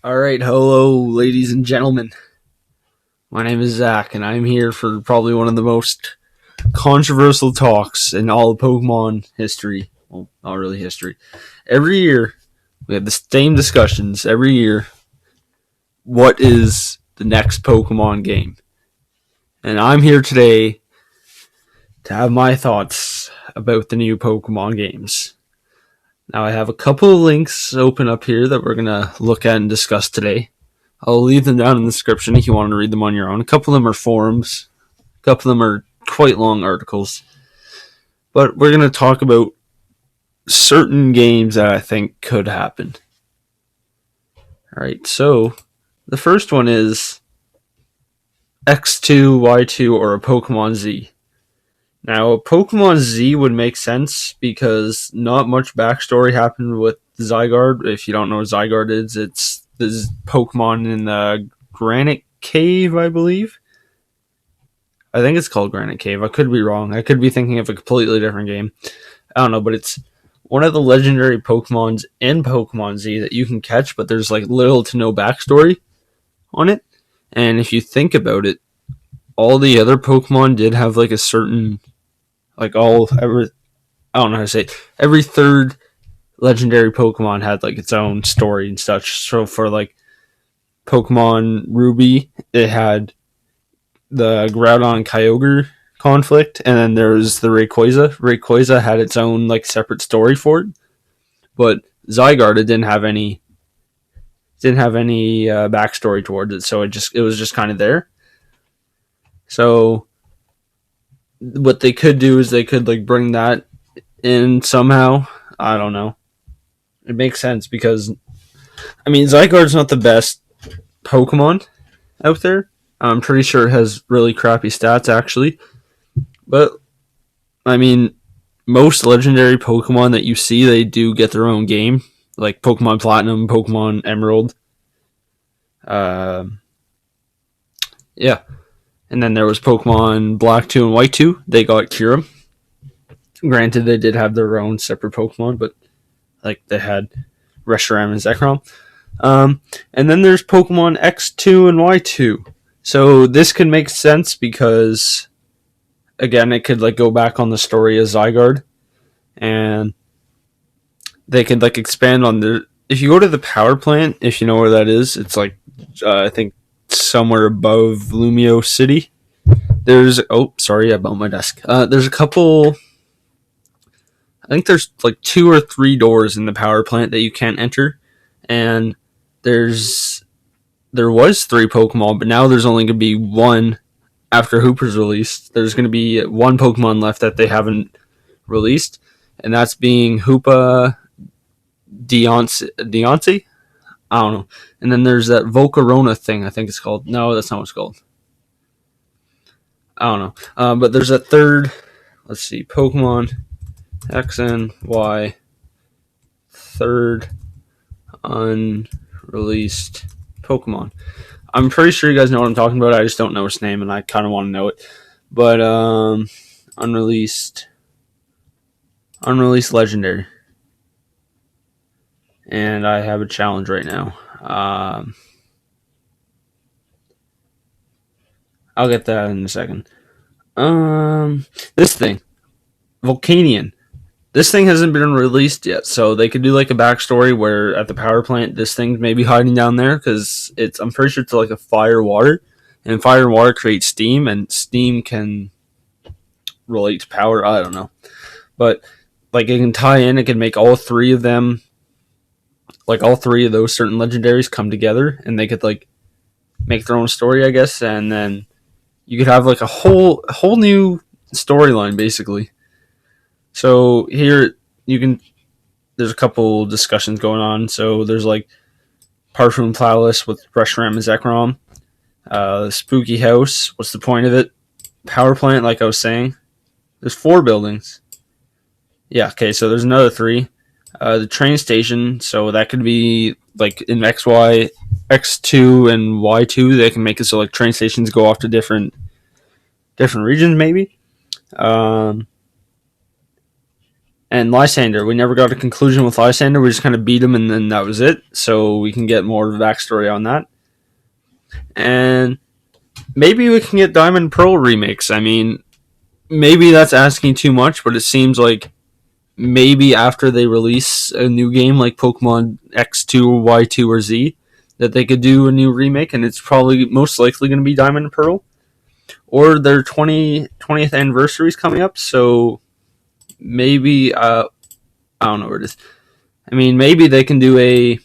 All right, hello, ladies and gentlemen. My name is Zach, and I'm here for probably one of the most controversial talks in all of Pokemon history. Well, not really history. Every year, we have the same discussions. Every year, what is the next Pokemon game? And I'm here today to have my thoughts about the new Pokemon games. Now, I have a couple of links open up here that we're going to look at and discuss today. I'll leave them down in the description if you want to read them on your own. A couple of them are forums. A couple of them are quite long articles. But we're going to talk about certain games that I think could happen. Alright, so the first one is X2, Y2, or a Pokemon Z. Now, a Pokemon Z would make sense because not much backstory happened with Zygarde. If you don't know what Zygarde is, it's the Pokemon in the Granite Cave, I believe. I think it's called Granite Cave. I could be wrong. I could be thinking of a completely different game. I don't know, but it's one of the legendary Pokemons in Pokemon Z that you can catch, but there's like little to no backstory on it. And if you think about it, all the other Pokemon did have like a certain, I don't know how to say it. Every third legendary Pokemon had like its own story and such. So for like Pokemon Ruby, it had the Groudon Kyogre conflict, and then there was the Rayquaza. Rayquaza had its own like separate story for it, but Zygarde didn't have any backstory towards it. So it was just kind of there. So what they could do is they could like bring that in somehow. I don't know. It makes sense because Zygarde's not the best Pokemon out there. I'm pretty sure it has really crappy stats actually. But most legendary Pokemon that you see, they do get their own game, like Pokemon Platinum, Pokemon Emerald. Yeah. And then there was Pokemon Black 2 and White 2. They got Kyurem. Granted, they did have their own separate Pokemon, but like they had Reshiram and Zekrom. And then there's Pokemon X2 and Y2. So this could make sense because, again, it could like go back on the story of Zygarde, and they could like expand on the. If you go to the power plant, if you know where that is, it's like I think somewhere above Lumio City. There's I bumped my desk. There's a couple. I think there's like 2 or 3 doors in the power plant that you can't enter, and there was 3 Pokemon, but now there's only going to be 1 after Hooper's released. There's going to be 1 Pokemon left that they haven't released, and that's being Hoopa Deontay? I don't know. And then there's that Volcarona thing, I think it's called. No, that's not what it's called. I don't know. But there's a third, let's see, Pokemon X and Y, third unreleased Pokemon. I'm pretty sure you guys know what I'm talking about. I just don't know its name, and I kind of want to know it. But unreleased legendary, and I have a challenge right now. I'll get that in a second. This thing, Volcanion. This thing hasn't been released yet, so they could do like a backstory where at the power plant, this thing may be hiding down there because I'm pretty sure it's like a fire water, and fire and water create steam, and steam can relate to power. I don't know, but like it can tie in. It can make all 3 of them, like all 3 of those certain legendaries, come together, and they could like make their own story, I guess, and then you could have like a whole new storyline basically. So here there's a couple discussions going on. So there's like Parfum Palace with Reshiram and Zekrom. Spooky House, what's the point of it? Power plant, like I was saying. There's 4 buildings. Yeah, okay, so there's another 3. The train station, so that could be like in XY, X2 and Y2, they can make it so like train stations go off to different regions maybe. And Lysander, we never got a conclusion with Lysander. We just kind of beat him, and then that was it. So we can get more of a backstory on that. And maybe we can get Diamond and Pearl remakes. I mean, maybe that's asking too much, but it seems like maybe after they release a new game like Pokemon X2 or Y2 or Z, that they could do a new remake, and it's probably most likely going to be Diamond and Pearl. Or their 20th anniversary is coming up, so maybe, I don't know where it is. I mean, maybe they can do a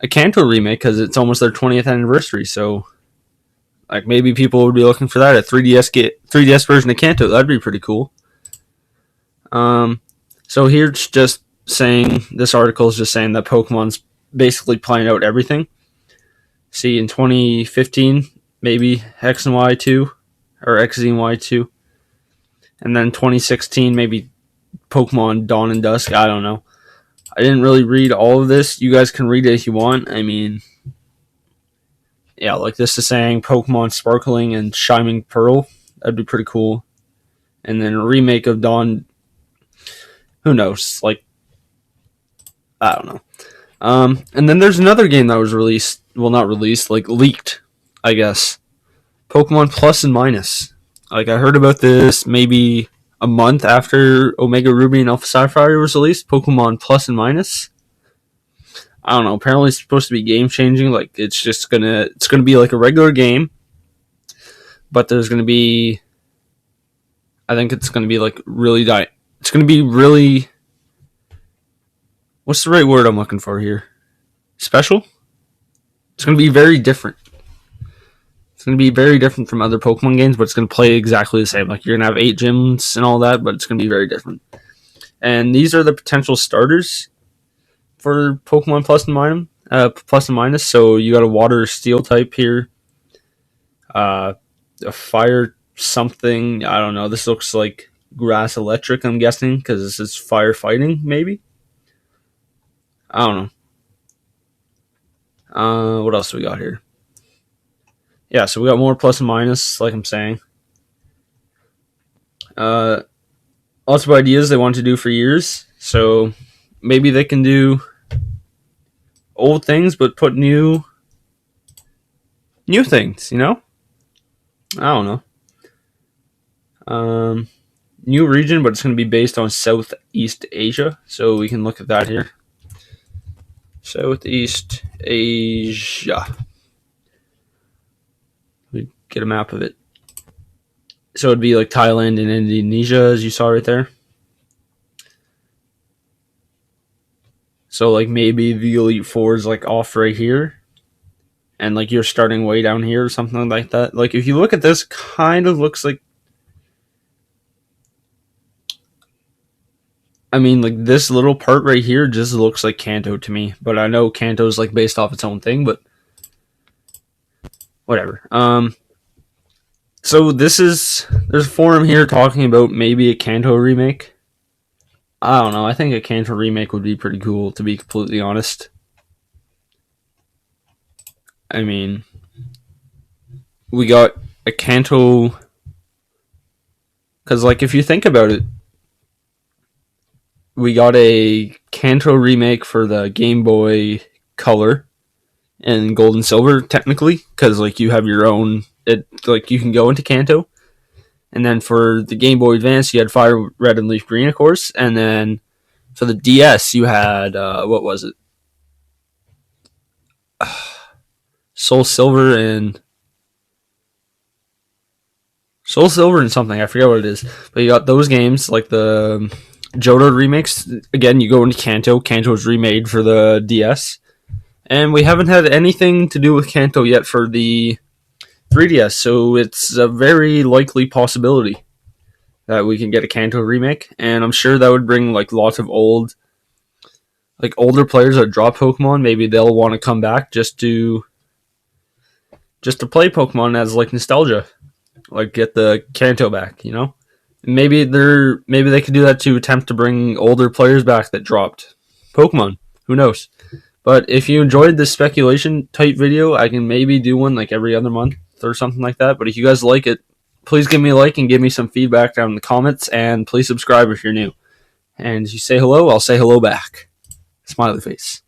Kanto remake because it's almost their 20th anniversary, so like maybe people would be looking for that. A 3DS version of Kanto, that'd be pretty cool. So here's just saying, this article is just saying that Pokemon's basically playing out everything. See, in 2015, maybe X and Y2, or XZ and Y2. And then 2016, maybe Pokemon Dawn and Dusk. I don't know. I didn't really read all of this. You guys can read it if you want. I mean, yeah, like this is saying Pokemon Sparkling and Shining Pearl. That'd be pretty cool. And then a remake of Dawn. Who knows? Like, I don't know. And then there's another game that was released. Well, not released, like leaked, I guess. Pokemon Plus and Minus. Like, I heard about this maybe a month after Omega Ruby and Alpha Sapphire was released. Pokemon Plus and Minus. I don't know. Apparently, it's supposed to be game changing. Like, it's gonna be like a regular game, but there's gonna be. I think it's gonna be like really It's gonna be really. What's the right word I'm looking for here? Special? It's going to be very different. It's going to be very different from other Pokemon games, but it's going to play exactly the same. Like, you're going to have 8 gyms and all that, but it's going to be very different. And these are the potential starters for Pokemon Plus and Minus. So you got a Water Steel type here. A Fire something. I don't know. This looks like Grass Electric, I'm guessing, because this is firefighting, maybe. I don't know. What else do we got here? Yeah, so we got more plus and minus, like I'm saying. Lots of ideas they want to do for years. So maybe they can do old things, but put new things, you know? I don't know. New region, but it's going to be based on Southeast Asia. So we can look at that here. Southeast Asia. We get a map of it. So it'd be like Thailand and Indonesia, as you saw right there. So like maybe the Elite Four is like off right here, and like you're starting way down here or something like that. Like if you look at this, kind of looks like. I mean, like this little part right here just looks like Kanto to me, but I know Kanto's like based off its own thing, but whatever. So there's a forum here talking about maybe a Kanto remake. I don't know. I think a Kanto remake would be pretty cool, to be completely honest. I mean, we got a Kanto, because like if you think about it, we got a Kanto remake for the Game Boy Color and Gold and Silver, technically, because like you have your own. Like you can go into Kanto, and then for the Game Boy Advance, you had Fire Red and Leaf Green, of course, and then for the DS, you had what was it? Soul Silver and something. I forget what it is, but you got those games like the Johto remakes. Again, you go into Kanto. Kanto was remade for the DS, and we haven't had anything to do with Kanto yet for the 3DS, so it's a very likely possibility that we can get a Kanto remake, and I'm sure that would bring like lots of older players that drop Pokemon. Maybe they'll want to come back just to play Pokemon as like nostalgia, like get the Kanto back, you know. Maybe they could do that to attempt to bring older players back that dropped Pokemon. Who knows? But if you enjoyed this speculation type video, I can maybe do one like every other month or something like that. But if you guys like it, please give me a like and give me some feedback down in the comments, and please subscribe if you're new. and you say hello, I'll say hello back. Smiley face.